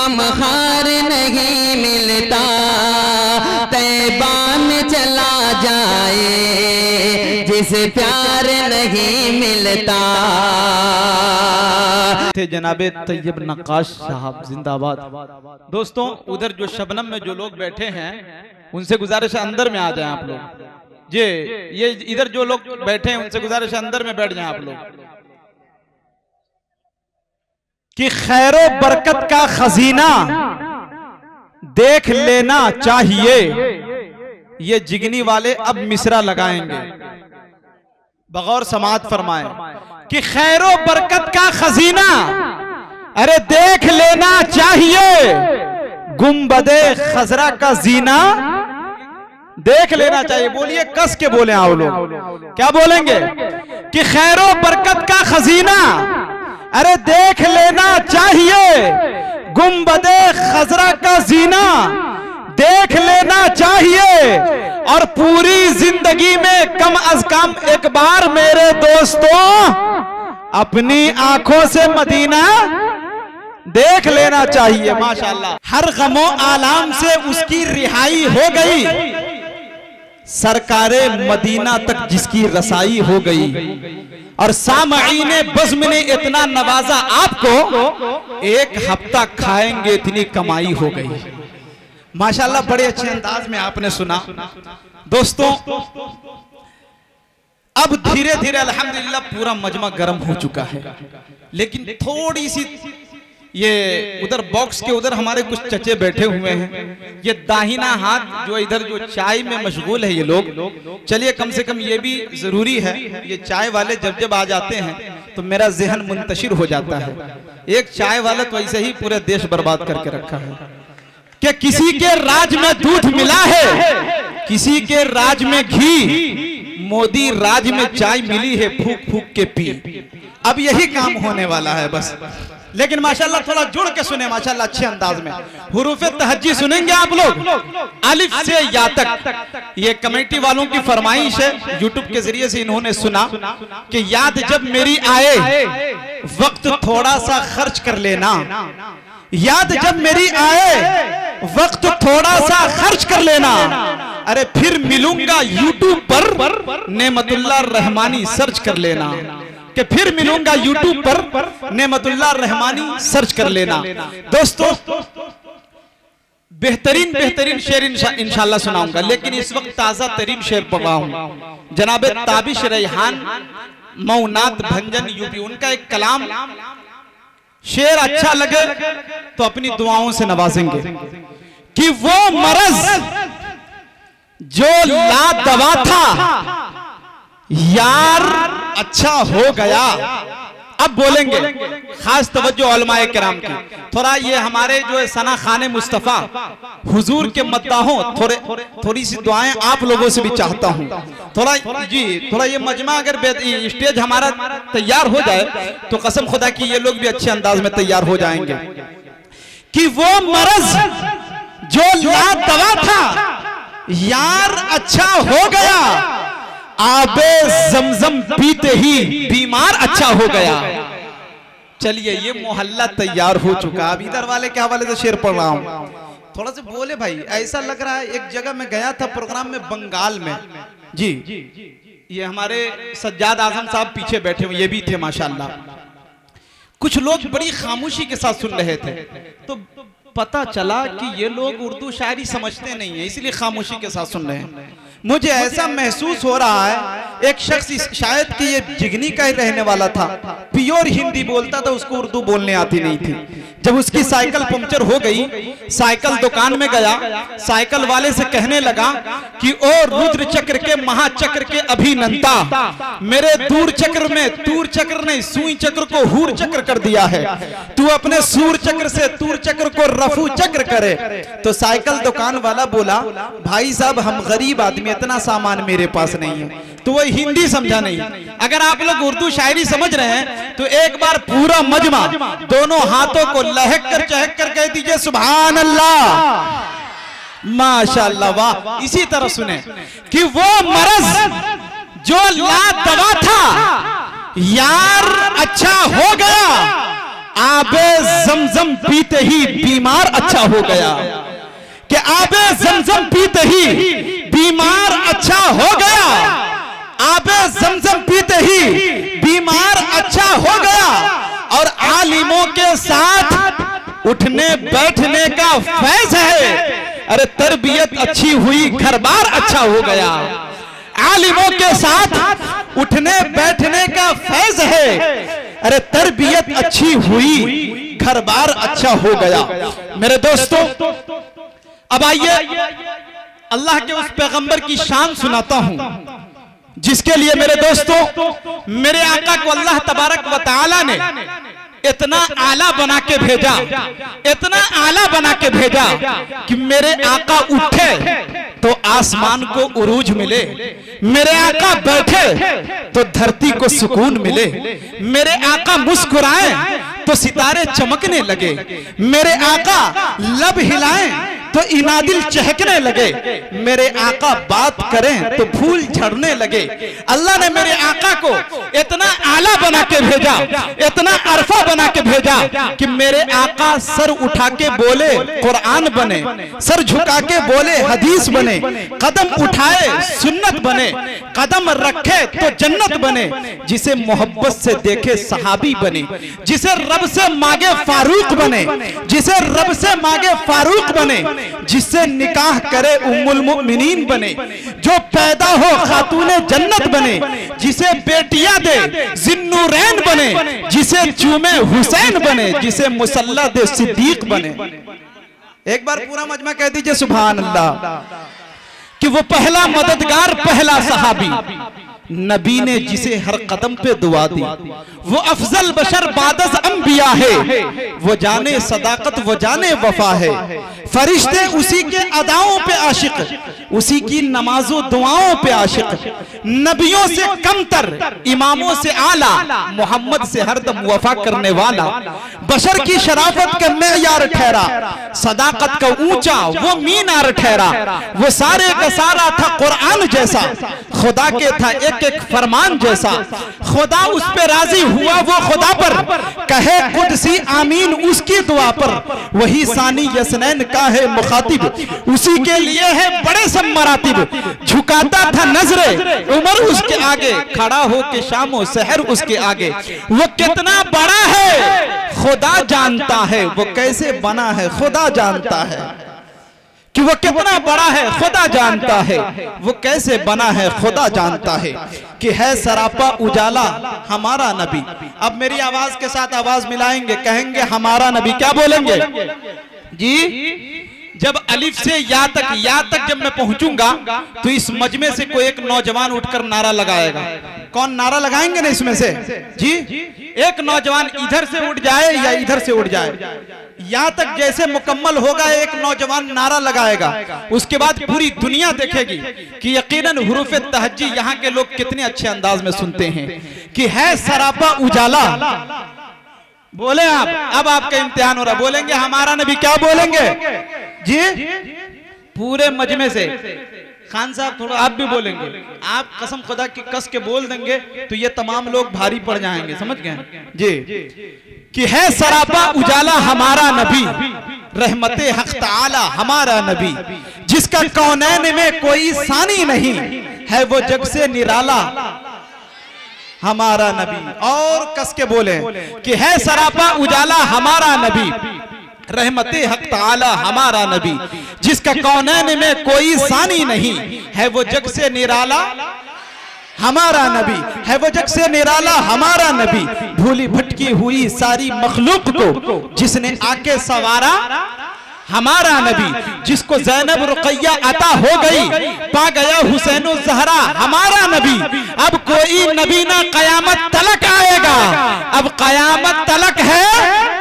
गमखार नहीं मिलता, तैबा में चला जाए जिसे प्यार नहीं मिलता। थे जनाबे तैयब नक्काश साहब जिंदाबाद। दोस्तों उधर जो शबनम में जो लोग बैठे हैं उनसे गुजारिश है अंदर में आ जाएं आप लोग। ये इधर जो लोग बैठे हैं उनसे गुजारिश है अंदर में बैठ जाएं आप लोग। कि खैरो बरकत का खजीना देख लेना चाहिए। ये जिगनी वाले अब मिसरा लगाएंगे, बगौर समाअत फरमाएं कि खैरो बरकत का खजीना अरे देख लेना चाहिए। गुंबदे खजरा का जीना देख लेना चाहिए। बोलिए कस के बोले आओ लोग, क्या बोलेंगे कि खैरो बरकत का खजीना अरे देख लेना चाहिए। गुंबदे खजरा का जीना देख लेना चाहिए। और पूरी जिंदगी में कम अज कम एक बार मेरे दोस्तों अपनी आंखों से मदीना देख लेना चाहिए। माशाअल्लाह हर गमो आलाम से उसकी रिहाई हो गई, सरकारे मदीना तक जिसकी रसाई हो गई। और सामईने बज़्म ने इतना नवाजा आपको, एक हफ्ता खाएंगे इतनी कमाई हो गई। माशाअल्लाह बड़े अच्छे अंदाज में आपने सुना। दोस्तों अब धीरे धीरे अल्हम्दुलिल्लाह पूरा मजमा गर्म हो चुका है, लेकिन थोड़ी सी ये उधर बॉक्स के उधर हमारे कुछ चचे बैठे हुए हैं। ये दाहिना हाथ जो इधर जो चाय में मशगूल है ये लोग, चलिए कम से कम ये भी जरूरी है। ये चाय वाले जब जब आ जाते हैं तो मेरा जहन मुंतशिर हो जाता है। एक चाय वाला तो ऐसे ही पूरा देश बर्बाद करके रखा है कि किसी के राज में दूध मिला है, किसी के राज में घी, मोदी राज में चाय मिली है फूक फूक के पी। अब यही काम होने वाला है बस। लेकिन माशाल्लाह थोड़ा जुड़ के सुने माशाल्लाह अच्छे अंदाज में। हुरूफे तहज्जी सुनेंगे आप लोग अलिफ से या तक। ये कमेटी वालों की फरमाइश है, यूट्यूब के जरिए से इन्होंने सुना कि याद जब मेरी आए वक्त थोड़ा सा खर्च कर लेना। याद जब मेरी आए वक्त थोड़ा सा खर्च कर लेना। अरे फिर मिलूंगा यूट्यूब पर नेमतुल्लाह रहमानी सर्च कर लेना। कि फिर मिलूंगा यूट्यूब पर नेमतुल्लाह रहमानी सर्च कर लेना। दोस्तों बेहतरीन बेहतरीन शेर इंशाल्लाह सुनाऊंगा, लेकिन इस वक्त ताजा तरीन शेर पढ़ रहा हूं। जनाबे ताबिश रैहान मौनात भंजन यूपी, उनका एक कलाम शेर अच्छा लगे तो अपनी दुआओं से नवाजेंगे। कि वो मरज जो लादवा था यार अच्छा हो गया। अब बोलेंगे खास तवज्जो उलमाए किराम की। थोड़ा ये हमारे जो है सना खाने मुस्तफा हुजूर के मद्दाहों थोड़ी सी दुआएं आप लोगों से भी चाहता हूं। थोड़ा जी थोड़ा ये मजमा अगर स्टेज हमारा तैयार हो जाए तो कसम खुदा की ये लोग भी अच्छे अंदाज में तैयार हो जाएंगे। कि वो मरज जो लादवा था यार अच्छा हो गया। आबे जमजम पीते ही बीमार अच्छा हो गया। चलिए ये मोहल्ला तैयार हो चुका। अब इधर वाले के हवाले से शेर पढ़ रहा हूं, थोड़ा सा बोले भाई। ऐसा लग रहा है एक जगह में गया था प्रोग्राम में बंगाल में जी, ये हमारे सज्जाद आजम साहब पीछे बैठे हुए ये भी थे माशाल्लाह। कुछ लोग बड़ी खामोशी के साथ सुन रहे थे, तो पता चला कि ये लोग उर्दू शायरी समझते नहीं है, इसलिए खामोशी के साथ सुन रहे हैं। मुझे ऐसा महसूस हो रहा है एक शख्स शायद कि ये जिगनी का ही रहने वाला था, प्योर हिंदी बोलता था, उसको उर्दू बोलने आती नहीं थी। जब उसकी साइकिल पंक्चर हो गई, साइकिल दुकान में गया, साइकिल वाले से कहने लगा कि ओ रुद्र चक्र के महाचक्र के अभिनंता, मेरे दूर चक्र में तूर चक्र ने सुई चक्र को हूर चक्र कर दिया है, तू अपने सूर चक्र से तूर चक्र को रफू चक्र करे। तो साइकिल दुकान वाला बोला भाई साहब हम गरीब आदमी, इतना सामान मेरे पास नहीं है। तो वो हिंदी समझा नहीं। अगर आप लोग उर्दू शायरी समझ रहे हैं तो एक बार पूरा मजमा दोनों हाथों को लहक कर चहक कर कह दीजिए सुभान अल्लाह माशाअल्लाह वाह। इसी तरह सुने कि वो मरज जो लादवा था यार अच्छा हो गया। आबे जमजम पीते ही बीमार अच्छा हो गया, कि आबे जमजम पीते ही बीमार अच्छा हो गया, आबे जमजम पीते ही बीमार अच्छा हो गया। और आलिमों के साथ उठने बैठने का फैज है, अरे तरबियत अच्छी हुई घर बार अच्छा हो गया। आलिमों के साथ उठने बैठने का फैज है, अरे तरबियत अच्छी हुई घर बार अच्छा हो गया। मेरे दोस्तों, अब आइए अल्लाह के उस पैगंबर की शान सुनाता हूं, जिसके लिए मेरे दोस्तों मेरे आका को अल्लाह तबारक व तआला ने इतना आला बना के भेजा, इतना आला बना के भेजा कि मेरे आका उठे तो आसमान को उरूज मिले, मेरे आका बैठे तो धरती को सुकून मिले, मेरे आका मुस्कुराए तो सितारे चमकने लगे, मेरे आका लब हिलाएं तो इनादिल चहकने लगे, मेरे आका बात करें तो फूल झड़ने लगे। अल्लाह ने मेरे आका को इतना आला बना के भेजा, इतना अरफा बना के भेजा कि मेरे आका सर उठा के बोले कुरान बने, सर झुका के बोले हदीस बने, कदम उठाए सुन्नत बने, कदम रखे तो जन्नत बने, जिसे मोहब्बत से देखे सहाबी बने, जिसे रब से मांगे फारूक बने, जिसे रब से मांगे फारूक बने, जिससे निकाह करे उम्मुल मुमिनीन बने, जो पैदा हो खातूने जन्नत बने, जिसे बेटियां दे जिन्नूरैन बने, जिसे चूमे हुसैन बने, जिसे मुसल्ला दे सिद्दीक बने। एक बार पूरा मजमा कह दीजिए सुभान अल्लाह, कि वो पहला मददगार, पहला सहाबी, नबी ने जिसे हर कदम पे दुआ दी, वो अफजल बशर बादस अंबिया है, वो जाने सदाकत वो जाने वफा है, फरिश्ते उसी के अदाओं पे आशिक, उसी की नमाजों दुआओं पे आशिक, नबियों से कमतर इमामों से आला, मोहम्मद से हरदम वफा करने वाला, बशर की शराफत का मेयार ठहरा, सदाकत का ऊंचा वो मीनार ठहरा, वो सारे का सारा था कुरान जैसा, खुदा के था एक एक फरमान जैसा, खुदा उस पे राजी हुआ वो खुदा पर, कहे कुदसी आमीन उसकी दुआ पर, वही सानी यसनैन का है मुखातिब, उसी के लिए है बड़े सब मरातिब, झुकाता था नजरे उमर उसके आगे, खड़ा हो के शामो सहर उसके आगे, वो कितना बड़ा है खुदा जानता है, वो कैसे बना है खुदा जानता है, कि वो कितना बड़ा है खुदा जानता है, वो कैसे बना है खुदा जानता है, कि है सरापा उजाला हमारा नबी। अब मेरी आवाज के साथ आवाज मिलाएंगे, कहेंगे हमारा नबी, क्या बोलेंगे जी? जब अलिफ से या तक जब मैं पहुंचूंगा तो इस मजमे से कोई एक नौजवान उठकर नारा लगाएगा। कौन नारा लगाएंगे ना इसमें से जी? एक नौजवान इधर से उठ जाए या इधर से उठ जाए, यहाँ तक जैसे मुकम्मल होगा एक नौजवान नारा लगाएगा, उसके बाद पूरी दुनिया देखेगी कि यकीनन हुरूफ तहज्जी यहाँ के लोग कितने अच्छे अंदाज में सुनते हैं, कि है सरापा उजाला। बोले आप, अब आपका इम्तिहान हो रहा, बोलेंगे हमारा नबी, क्या बोलेंगे जी? पूरे मजमे से खान साहब थोड़ा आप भी बोलेंगे, आप कसम खुदा की कस के बोल देंगे तो ये तमाम लोग भारी पड़ जाएंगे, समझ गए जी? कि है सरापा उजाला हमारा नबी, रहमते हक ताला हमारा नबी, जिसका कौनैन में कोई सानी नहीं, है वो जग से निराला हमारा नबी। और कस के बोले कि है सरापा उजाला हमारा नबी, रहमते हक ताला हमारा नबी, जिसका कौनैन में कोई सानी नहीं, है वो जग से निराला हमारा नबी, है वो जग से निराला हमारा नबी, भूली भटकी हुई सारी मखलूक को जिसने आके सवारा हमारा नबी, जिसको ज़ैनब रुक़ैया अता हो गई, पा गया हुसैन ज़हरा हमारा नबी। अब कोई नबी ना क़यामत तलक आएगा, अब क़यामत तलक है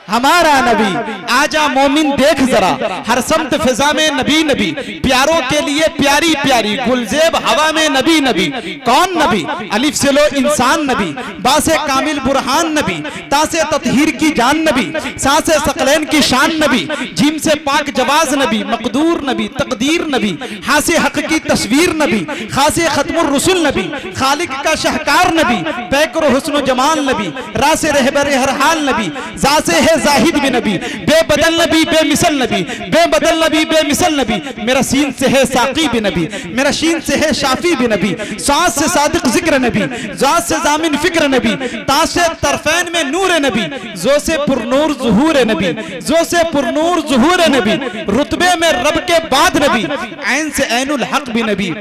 हमारा नबी। आजा मोमिन देख जरा, हर समत फिजा में नबी नबी, प्यारों के लिए प्यारी प्यारी, गुलजेब हवा में नबी नबी। कौन नबी? अलिफ से लो इंसान नबी, बासे कामिल बुरहान नबी, तासे ततहीर की जान नबी, सासे सकलैन की शान नबी, जिम से पाक जवाज नबी, मकदूर नबी, तकदीर नबी, हासे हक की तस्वीर नबी, खासे खत्मुर रसूल नबी, खालिक का शाहकार नबी, पैकर हुस्न जमाल नबी, रासे रहबर हर हाल नबी, जासे है जाहिद भी नबी, बेबदल नबी बेमिसल नबी, बेबदल नबी बेमिसल नबी। मेरा सीन से है साकी भी नबी, मेरा शीन से है शाफी भी नबी, सांस से सादिक जिक्र नबी, जात से जामिन फिक्र नबी, ताश से तरफैन में नूर नबी, जो से पुरनूर ज़ुहूर नबी, जो से पुरनूर ज़ुहूर नबी, रुतबे में रब के बाद नबी, ऐन से ऐनुल हक भी नबी,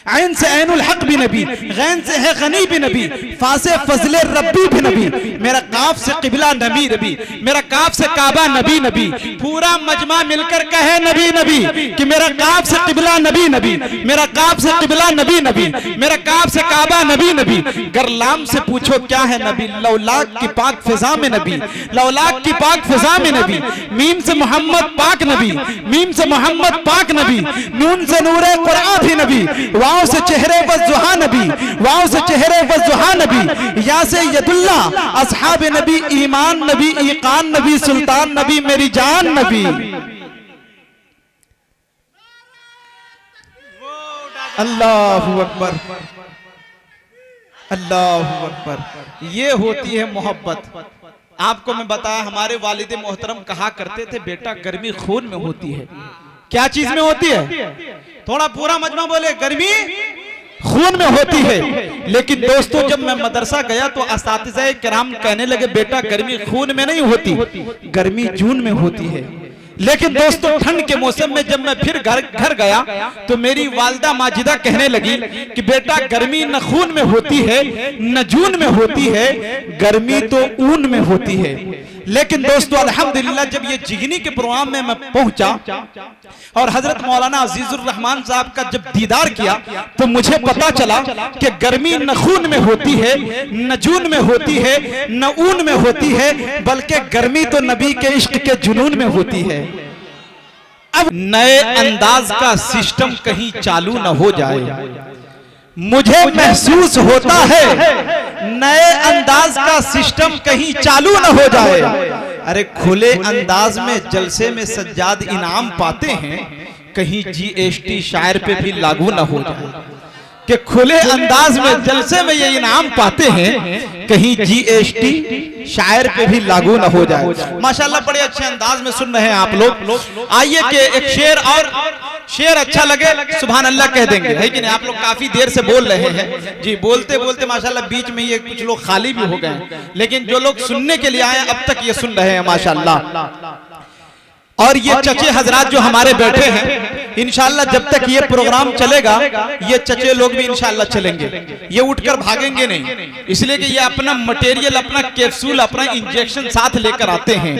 ऐन से ऐनुल हक भी नबी, गैन से है गनी भी नबी, फासे फजले रब्बी भी नबी। मेरा काफ से किबला नबी नबी, मेरा काफ से काबा नबी नबी। पूरा मजमा मिलकर कहे नबी नबी कि मेरा काफ से किबला नबी नबी, मेरा काफ से किबला नबी नबी, मेरा काफ से काबा नबी नबी। गरलाम से पूछो क्या है नबी, लौलाक की पाक फिजा में नबी, लौलाक की पाक फिजा में नबी। मीम से मोहम्मद पाक नबी, मीम से मोहम्मद पाक नबी, नून से नूरे कुरान भी नबी, वाओ से चेहरे वज़ुहा नबी, वाओ से चेहरे वज़ुहा नबी, या से यदुल्ला असहाब नबी, ईमान नबी, ईकान नबी, सुल्तान नबी, मेरी जान नबी। अल्लाहु अकबर, अल्लाहु अकबर। ये होती है मोहब्बत। आपको मैं बताया, हमारे वालिद मोहतरम कहा करते थे, बेटा गर्मी खून में होती है। क्या चीज में होती है? थोड़ा पूरा मजमा बोले, गर्मी खून में होती है। लेकिन दोस्तों, जब मैं मदरसा गया तो असातिज़ा किराम कहने लगे, बेटा गर्मी खून में नहीं होती, गर्मी जून में होती है। लेकिन दोस्तों, ठंड के मौसम में जब मैं फिर घर गया तो मेरी वालिदा माजिदा कहने लगी कि बेटा गर्मी न खून में होती है न जून में होती है, गर्मी तो ऊन में होती है। लेकिन दोस्तों, अल्हम्दुलिल्लाह, जब ये जिगनी के प्रोग्राम में मैं पहुंचा और हजरत मौलाना अजीजुर रहमान साहब का जब दीदार किया तो मुझे पता चला कि गर्मी न खून में होती है, न जून में होती है, न ऊन में होती है, बल्कि गर्मी तो नबी के इश्क के जुनून में होती है। अब नए अंदाज का सिस्टम कहीं चालू न हो जाए, मुझे महसूस होता है नए अंदाज का सिस्टम कहीं चालू न हो जाए। अरे खुले अंदाज में जलसे में सज्जाद इनाम पाते हैं, कहीं GST शायर पे भी लागू न हो जाए। कि खुले अंदाज में जलसे में ये इनाम पाते हैं, कहीं GST शायर पे भी लागू न हो जाए। माशाल्लाह, बड़े अच्छे अंदाज में सुन रहे हैं आप लोग। आइए कि एक शेर और शेर अच्छा लगे सुभान अल्लाह कह देंगे, है कि नहीं? आप लोग काफी देर से बोल रहे हैं जी, बोलते बोलते माशाल्लाह बीच में ये कुछ लोग खाली भी हो गए, लेकिन जो लोग सुनने के लिए आए अब तक ये सुन रहे हैं माशाल्लाह। और ये चचे हजरात जो हमारे बैठे हैं, इंशाल्लाह जब तक ये प्रोग्राम चलेगा ये चचे लोग भी इंशाल्लाह चलेंगे, ये उठकर भागेंगे नहीं, इसलिए कि ये अपना मटेरियल, अपना कैप्सूल, अपना इंजेक्शन साथ लेकर आते हैं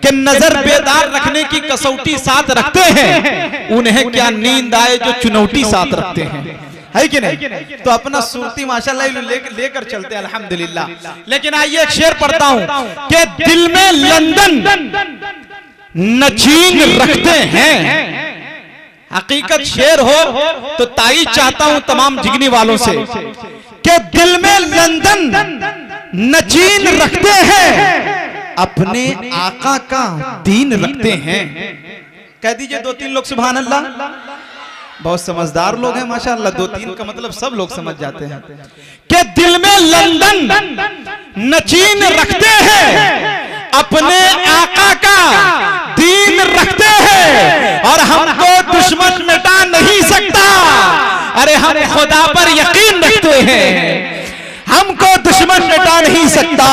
कि नजर बेदार रखने की कसौटी साथ रखते हैं, उन्हें क्या नींद आए जो चुनौती साथ रखते हैं, है कि नहीं? तो अपना सूरती माशाल्लाह लेकर चलते हैं अल्हम्दुलिल्लाह। लेकिन आइए एक शेर पढ़ता हूं कि दिल में लंदन नचीन रखते हैं। हकीकत शेर हो तो ताई चाहता हूं तमाम जिगनी वालों से कि दिल में लंदन नचीन रखते हैं, अपने आका का दीन रखते हैं। कह दीजिए 2-3 लोग सुभान अल्लाह। बहुत समझदार लोग हैं माशाअल्लाह, 2-3 का मतलब सब लोग समझ जाते हैं कि दिल में लंदन नचीन रखते हैं, अपने आका का दीन रखते हैं, और हमको दुश्मन मिटा नहीं सकता। अरे हम खुदा पर यकीन रखते हैं, हमको दुश्मन मिटा नहीं सकता,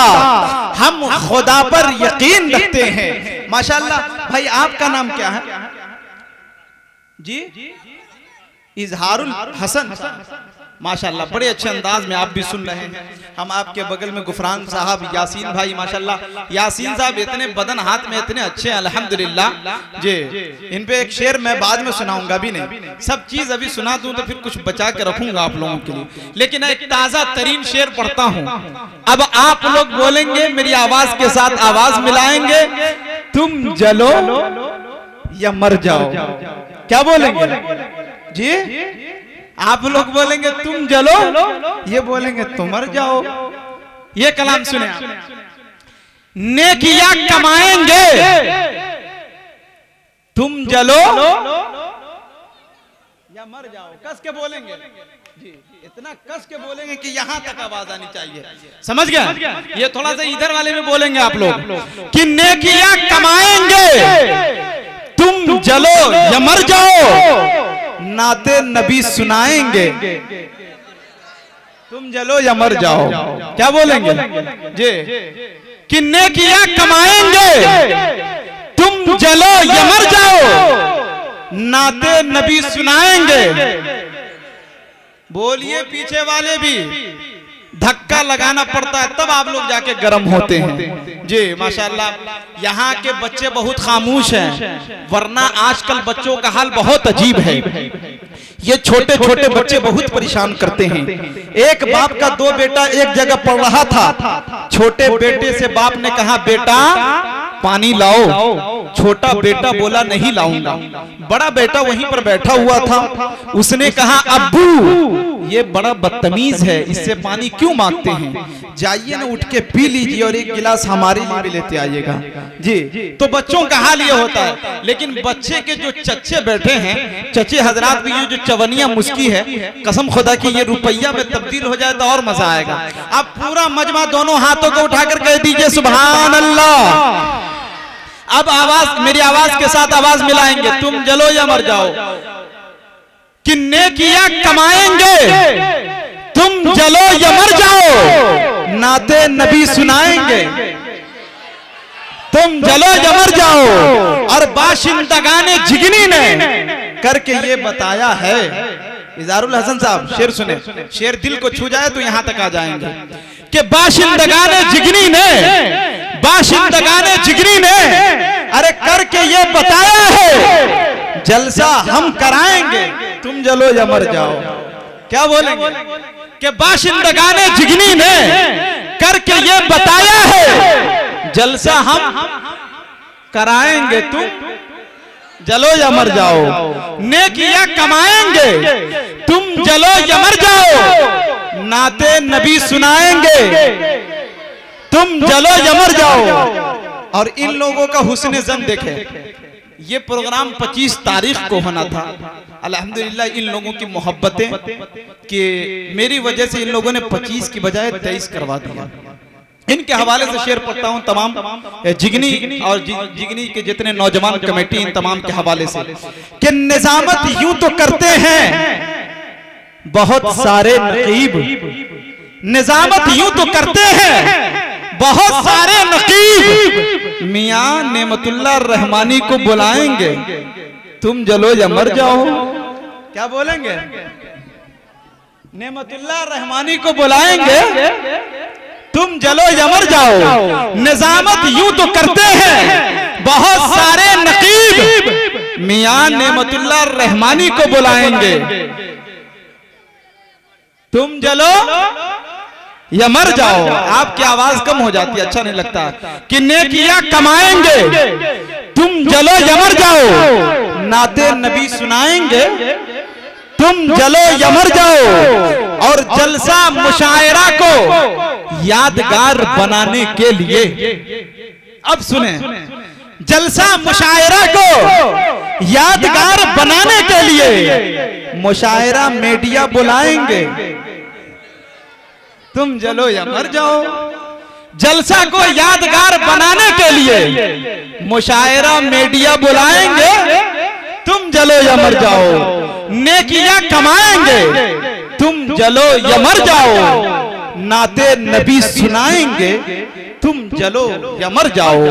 हम खुदा पर यकीन रखते हैं। माशाअल्लाह। भाई आपका नाम क्या है जी? इजहारुल हसन। माशाल्लाह बड़े अच्छे अंदाज में आप भी सुन रहे हैं। हम आपके बगल में गुफरान साहब, यासीन भाई, माशाल्लाह यासीन साहब इतने बदन हाथ में इतने अच्छे हैं अल्हम्दुलिल्लाह जी। इन पे एक शेर मैं बाद में सुनाऊंगा, भी नहीं सब चीज अभी सुना दूं तो फिर कुछ बचा के रखूंगा आप लोगों के लिए, लेकिन एक ताजा तरीन शेर पढ़ता हूं। अब आप लोग बोलेंगे, मेरी आवाज के साथ आवाज मिलाएंगे, तुम जलो या मर जाओ। क्या बोलेंगे जी? आप लोग बोलेंगे तुम जलो, ये बोलेंगे तुम मर जाओ। ये कलाम सुने आप। नेकियां कमाएंगे, तुम जलो या मर जाओ। कस के बोलेंगे जी, इतना कस के बोलेंगे कि यहां तक आवाज आनी चाहिए। समझ गया? ये थोड़ा सा इधर वाले में बोलेंगे आप लोग कि नेकियां कमाएंगे, तुम जलो या मर जाओ, नाते नबी सुनाएंगे, तुम जलो या मर जाओ। क्या बोलेंगे जी? कि नेकियां कमाएंगे, तुम जलो या मर जाओ, नाते नबी सुनाएंगे। बोलिए पीछे वाले भी, धक्का लगाना पड़ता है तब आप लोग जाके गर्म होते हैं जी। माशाल्लाह यहाँ के बच्चे बहुत खामोश हैं, वरना आजकल बच्चों का हाल बहुत अजीब है। ये छोटे छोटे बच्चे बहुत परेशान करते हैं। एक बाप का दो बेटा एक जगह पढ़ रहा था। छोटे बेटे से बाप ने कहा, बेटा पानी लाओ। छोटा बेटा बोला, नहीं लाऊंगा। बड़ा बेटा वहीं पर बैठा हुआ था, उसने कहा, अब्बू ये बड़ा बदतमीज है, इससे पानी क्यों मांगते हैं? जाइए ना, उठ के पी लीजिए और एक गिलास हमारे लिए भी लेते आइएगा जी। तो बच्चों का हाल ये होता है। लेकिन बच्चे के जो चच्चे बैठे हैं, चचे हजरात भी, ये जो चवनिया मुस्की है, कसम खुदा की ये रुपया में तब्दील हो जाए तो और मजा आएगा। अब पूरा मजमा दोनों हाथों को उठाकर कह दीजिए सुभान अल्लाह। अब आवाज, मेरी आवाज के साथ आवाज मिलाएंगे, तुम जलो या मर जाओ। कि नेकियां कमाएंगे, तुम जलो या मर जाओ, नाते नबी सुनाएंगे, तुम जलो या मर जाओ। और बाशिंदगाने जिगनी ने करके ये बताया है। इजारुल हसन साहब शेर सुने, शेर दिल को छू जाए तो यहां तक आ जाएंगे कि बाशिंदगाने जिगनी ने, बाशिंदगाने जिगनी ने अरे करके ये बताया है, जलसा हम कराएंगे, तुम जलो या मर जाओ। क्या बोलेंगे कि बाशिंदगाने जिगनी ने करके ये बताया है, जलसा हम कराएंगे, तुम जलो या मर जाओ। नेकियां कमाएंगे, तुम जलो या मर जाओ, नाते नबी सुनाएंगे, तुम जलो या मर जाओ। और इन लोगों का हुस्न ज़न देखे, ये प्रोग्राम 25 तारीख को होना था। अल्हम्दुलिल्लाह इन लोगों की मोहब्बतें कि मेरी वजह से इन लोगों ने 25 की बजाय 23 करवा दिया। इनके हवाले से शेर पढ़ता हूं तमाम जिगनी और जिगनी के जितने नौजवान कमेटी, इन तमाम के हवाले से कि निजामत यूं तो करते हैं बहुत सारे नकीब, निजामत यूं तो करते हैं बहुत सारे नकीब, मियां नेमतुल्लाह रहमानी को बुलाएंगे, तुम जलो या मर जाओ। क्या बोलेंगे? नेमतुल्लाह रहमानी को बुलाएंगे, तुम जलो या मर जाओ। निजामत यूं तो करते हैं बहुत सारे नकीब, मियां नेमतुल्लाह रहमानी को बुलाएंगे, तुम जलो या मर जाओ। आपकी आवाज कम हो जाती है, अच्छा नहीं लगता। कि नेकियां कमाएंगे, तुम जलो या मर जाओ, नाते नबी सुनाएंगे, तुम जलो या मर जाओ। और जलसा मुशायरा को यादगार बनाने के लिए, अब सुने, जलसा मुशायरा को यादगार बनाने के लिए मुशायरा मीडिया बुलाएंगे, तुम जलो या मर जाओ। जलसा को यादगार बनाने के लिए मुशायरा मीडिया बुलाएंगे, तुम जलो या मर जाओ। नेकियां कमाएंगे, तुम जलो या मर जाओ, नाते नबी सुनाएंगे, तुम जलो या मर जाओ।